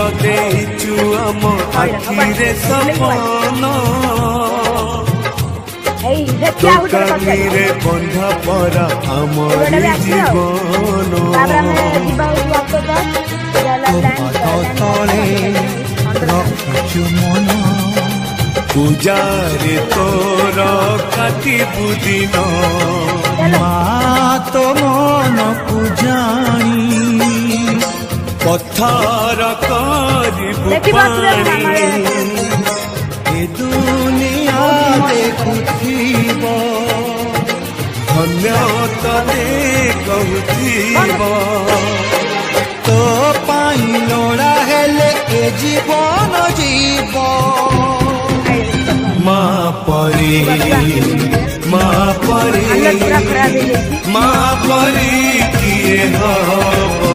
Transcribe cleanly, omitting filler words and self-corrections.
तो देचु आम आखिरे सपन दोकानी रे बंधा परा आमर जीवन रखु मन पूजारे तोर काटी बुदिन तो मन पूजाणी पत्थर दुनिया देखुथिब धन्य तले कहूथिब तो पाई लोड़ा हेले ए जीवन जीव माँ परी माँ परी किए हो।